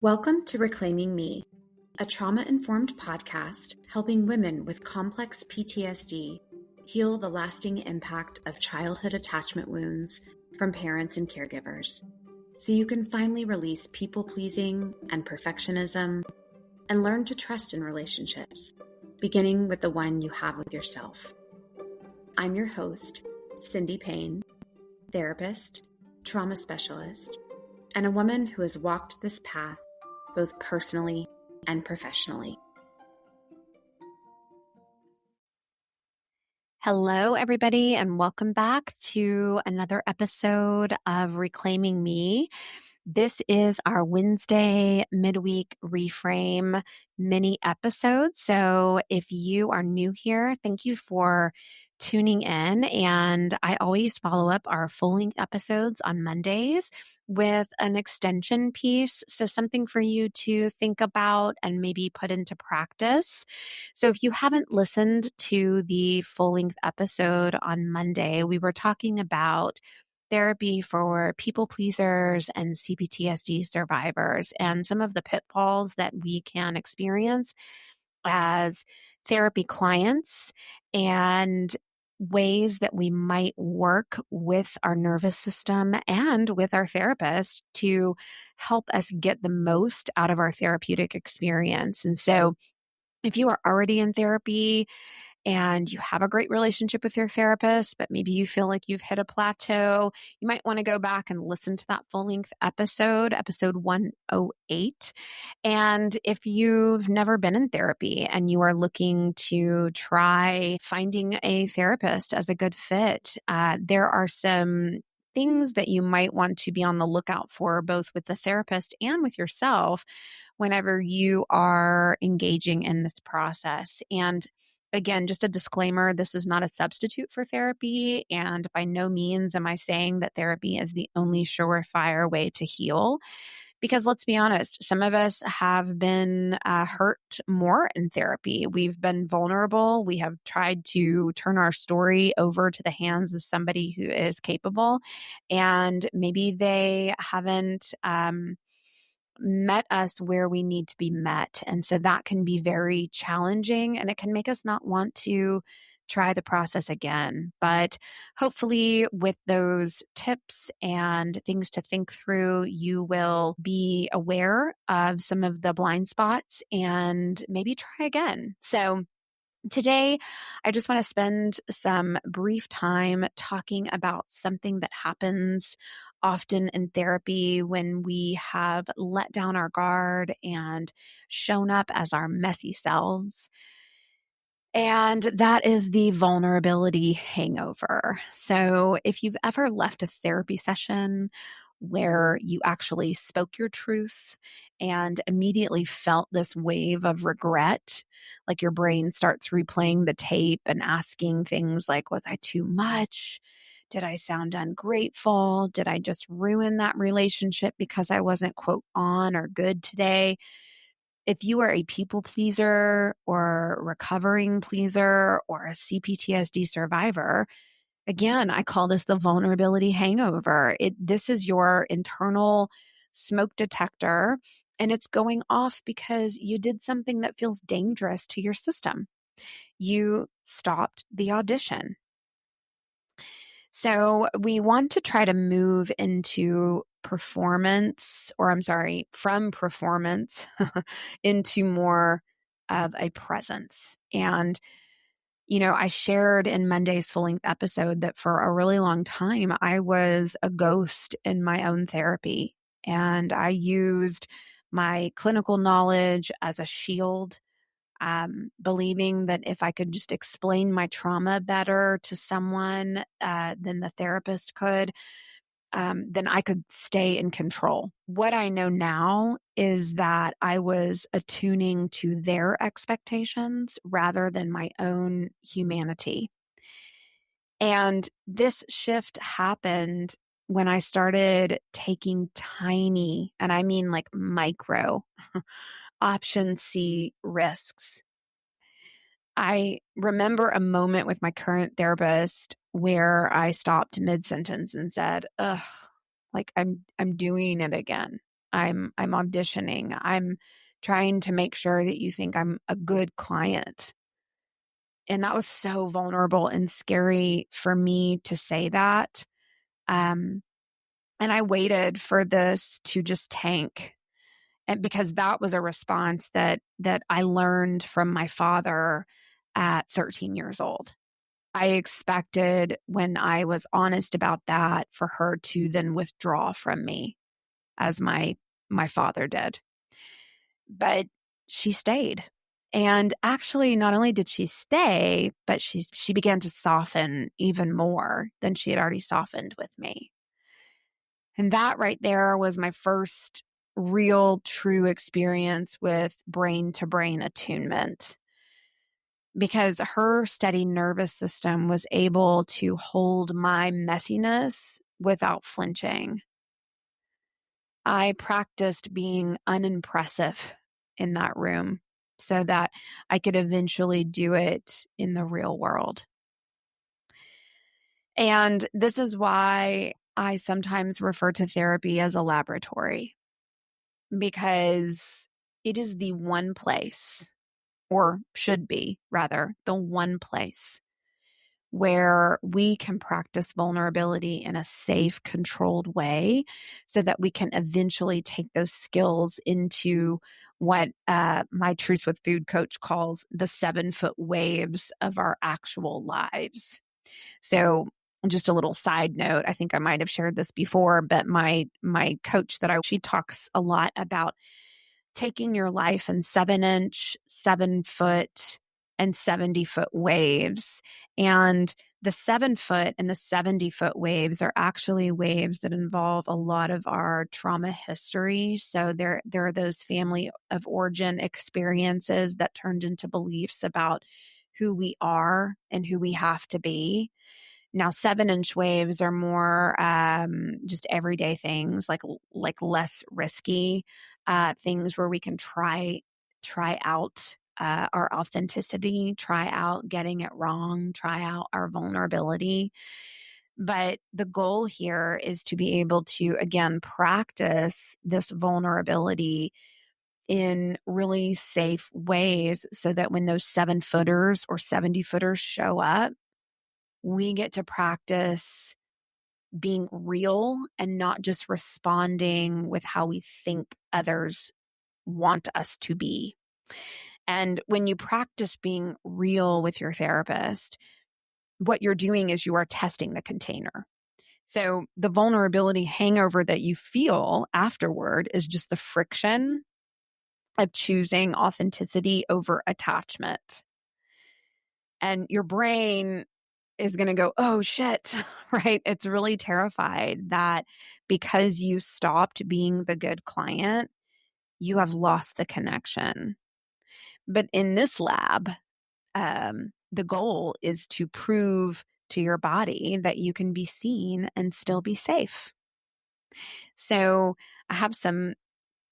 Welcome to Reclaiming Me, a trauma-informed podcast helping women with complex PTSD heal the lasting impact of childhood attachment wounds from parents and caregivers, so you can finally release people-pleasing and perfectionism and learn to trust in relationships, beginning with the one you have with yourself. I'm your host, Cindy Payne, therapist, trauma specialist, and a woman who has walked this path both personally and professionally. Hello, everybody, and welcome back to another episode of Reclaiming Me. This is our Wednesday midweek reframe mini episode. So if you are new here, thank you for tuning in. And I always follow up our full length episodes on Mondays with an extension piece. So something for you to think about and maybe put into practice. So if you haven't listened to the full length episode on Monday, we were talking about therapy for people pleasers and CPTSD survivors and some of the pitfalls that we can experience as therapy clients and ways that we might work with our nervous system and with our therapist to help us get the most out of our therapeutic experience. And so if you are already in therapy and you have a great relationship with your therapist, but maybe you feel like you've hit a plateau, you might want to go back and listen to that full length episode 108. And if you've never been in therapy and you are looking to try finding a therapist as a good fit, there are some things that you might want to be on the lookout for, both with the therapist and with yourself, whenever you are engaging in this process. And again, just a disclaimer, this is not a substitute for therapy. And by no means am I saying that therapy is the only surefire way to heal. Because let's be honest, some of us have been hurt more in therapy. We've been vulnerable. We have tried to turn our story over to the hands of somebody who is capable. And maybe they haven't met us where we need to be met. And so that can be very challenging and it can make us not want to try the process again. But hopefully with those tips and things to think through, you will be aware of some of the blind spots and maybe try again. So today, I just want to spend some brief time talking about something that happens often in therapy when we have let down our guard and shown up as our messy selves. And that is the vulnerability hangover. So if you've ever left a therapy session where you actually spoke your truth and immediately felt this wave of regret, like your brain starts replaying the tape and asking things like, was I too much? Did I sound ungrateful? Did I just ruin that relationship because I wasn't, quote, on or good today? If you are a people pleaser or recovering pleaser or a CPTSD survivor, again, I call this the vulnerability hangover. This is your internal smoke detector, and it's going off because you did something that feels dangerous to your system. You stopped the audition. So we want to try to move into from performance into more of a presence. And I shared in Monday's full length episode that for a really long time, I was a ghost in my own therapy. And I used my clinical knowledge as a shield, believing that if I could just explain my trauma better to someone than the therapist could, then I could stay in control. What I know now is that I was attuning to their expectations rather than my own humanity. And this shift happened when I started taking tiny, and I mean like micro, option C risks. I remember a moment with my current therapist where I stopped mid-sentence and said, ugh, like I'm doing it again. I'm auditioning. I'm trying to make sure that you think I'm a good client. And that was so vulnerable and scary for me to say that. And I waited for this to just tank. And because that was a response that I learned from my father at 13 years old. I expected, when I was honest about that, for her to then withdraw from me, as my father did. But she stayed. And actually, not only did she stay, but she began to soften even more than she had already softened with me. And that right there was my first real, true experience with brain-to-brain attunement, because her steady nervous system was able to hold my messiness without flinching. I practiced being unimpressive in that room so that I could eventually do it in the real world. And this is why I sometimes refer to therapy as a laboratory, because it is the one place, or should be rather, the one place where we can practice vulnerability in a safe, controlled way so that we can eventually take those skills into what my Truths with Food coach calls the 7-foot waves of our actual lives. So just a little side note, I think I might have shared this before, but my coach she talks a lot about taking your life in 7-inch, 7-foot, and 70-foot waves. And the 7-foot and the 70-foot waves are actually waves that involve a lot of our trauma history. So there are those family of origin experiences that turned into beliefs about who we are and who we have to be. Now, 7-inch waves are more just everyday things, like less risky things where we can try out our authenticity, try out getting it wrong, try out our vulnerability. But the goal here is to be able to, again, practice this vulnerability in really safe ways so that when those 7-footers or 70-footers show up, we get to practice being real and not just responding with how we think others want us to be. And when you practice being real with your therapist, what you're doing is you are testing the container. So the vulnerability hangover that you feel afterward is just the friction of choosing authenticity over attachment. And your brain is going to go, oh shit, right? It's really terrified that because you stopped being the good client, you have lost the connection. But in this lab, the goal is to prove to your body that you can be seen and still be safe. So I have some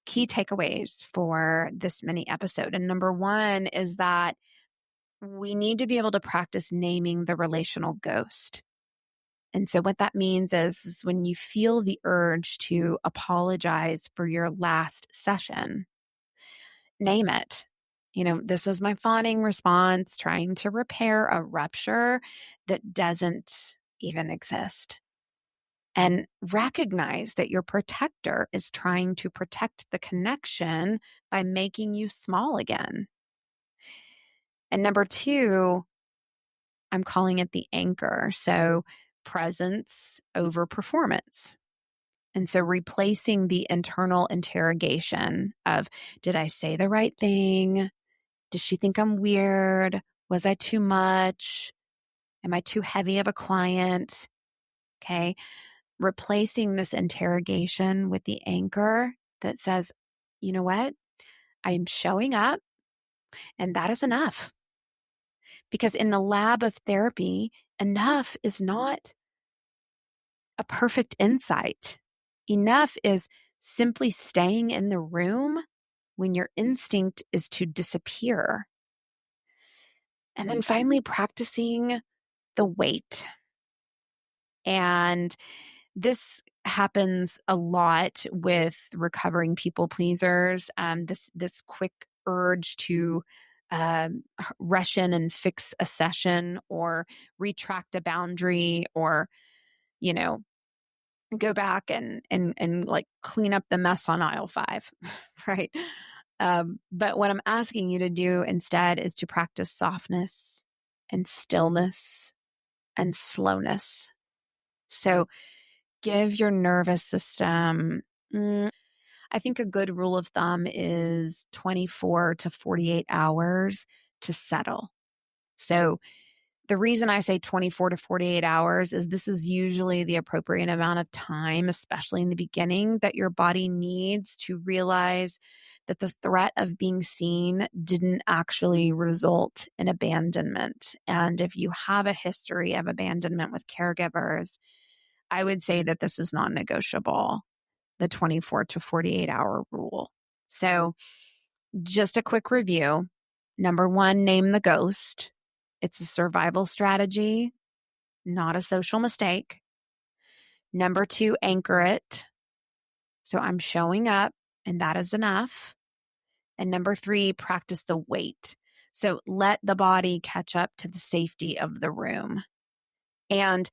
key takeaways for this mini episode. And number one is that we need to be able to practice naming the relational ghost. And so what that means is when you feel the urge to apologize for your last session, name it. This is my fawning response, trying to repair a rupture that doesn't even exist. And recognize that your protector is trying to protect the connection by making you small again. And number two, I'm calling it the anchor. So presence over performance. And so replacing the internal interrogation of, did I say the right thing? Does she think I'm weird? Was I too much? Am I too heavy of a client? Okay. Replacing this interrogation with the anchor that says, you know what? I am showing up, and that is enough. Because in the lab of therapy, enough is not a perfect insight. Enough is simply staying in the room when your instinct is to disappear. And then finally practicing the wait. And this happens a lot with recovering people pleasers. This quick urge to rush in and fix a session or retract a boundary or, you know, go back and like clean up the mess on aisle 5, right? But what I'm asking you to do instead is to practice softness and stillness and slowness. So give your nervous system, I think a good rule of thumb is 24 to 48 hours to settle. So the reason I say 24 to 48 hours is this is usually the appropriate amount of time, especially in the beginning, that your body needs to realize that the threat of being seen didn't actually result in abandonment. And if you have a history of abandonment with caregivers, I would say that this is non-negotiable, the 24 to 48 hour rule. So just a quick review. Number 1, name the ghost. It's a survival strategy, not a social mistake. Number 2, anchor it. So I'm showing up and that is enough. And number 3, practice the wait. So let the body catch up to the safety of the room. And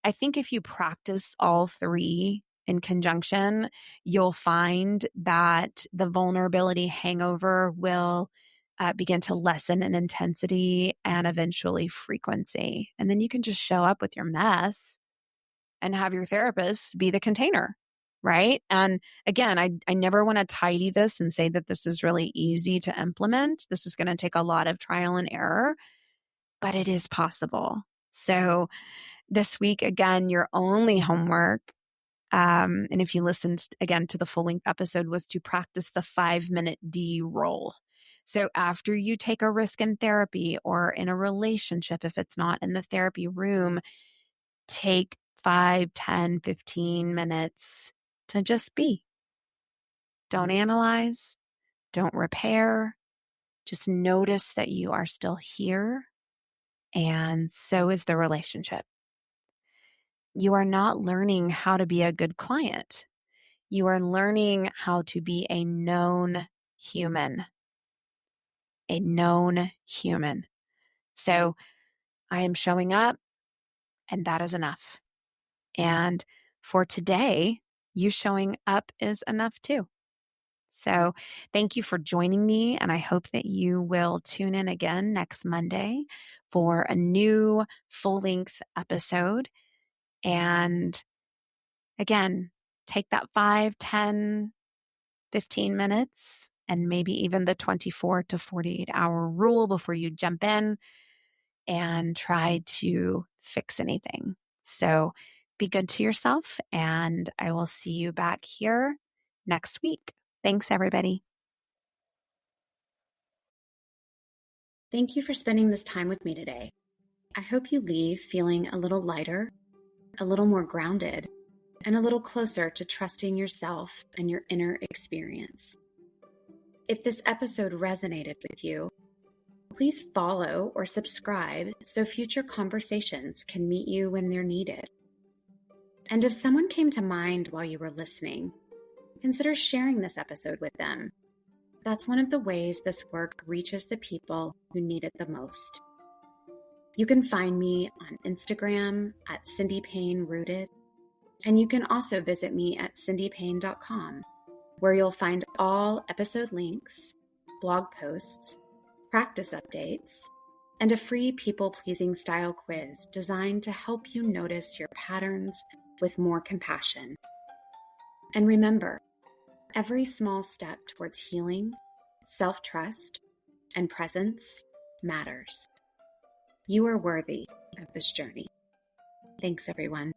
I think if you practice all 3 in conjunction, you'll find that the vulnerability hangover will begin to lessen in intensity and eventually frequency. And then you can just show up with your mess and have your therapist be the container, right? And again, I never want to tidy this and say that this is really easy to implement. This is going to take a lot of trial and error, but it is possible. So this week, again, your only homework, and if you listened again to the full length episode, was to practice the 5-minute D roll. So after you take a risk in therapy or in a relationship, if it's not in the therapy room, take 5, 10, 15 minutes to just be. Don't analyze, don't repair, just notice that you are still here, and so is the relationship. You are not learning how to be a good client. You are learning how to be a known human. A known human. So I am showing up, and that is enough. And for today, you showing up is enough too. So thank you for joining me, and I hope that you will tune in again next Monday for a new full-length episode. And again, take that 5, 10, 15 minutes, and maybe even the 24 to 48 hour rule before you jump in and try to fix anything. So be good to yourself, and I will see you back here next week. Thanks, everybody. Thank you for spending this time with me today. I hope you leave feeling a little lighter, a little more grounded, and a little closer to trusting yourself and your inner experience. If this episode resonated with you, please follow or subscribe so future conversations can meet you when they're needed. And if someone came to mind while you were listening, consider sharing this episode with them. That's one of the ways this work reaches the people who need it the most. You can find me on Instagram at Cindy Payne Rooted, and you can also visit me at cindypayne.com, where you'll find all episode links, blog posts, practice updates, and a free people-pleasing style quiz designed to help you notice your patterns with more compassion. And remember, every small step towards healing, self-trust, and presence matters. You are worthy of this journey. Thanks, everyone.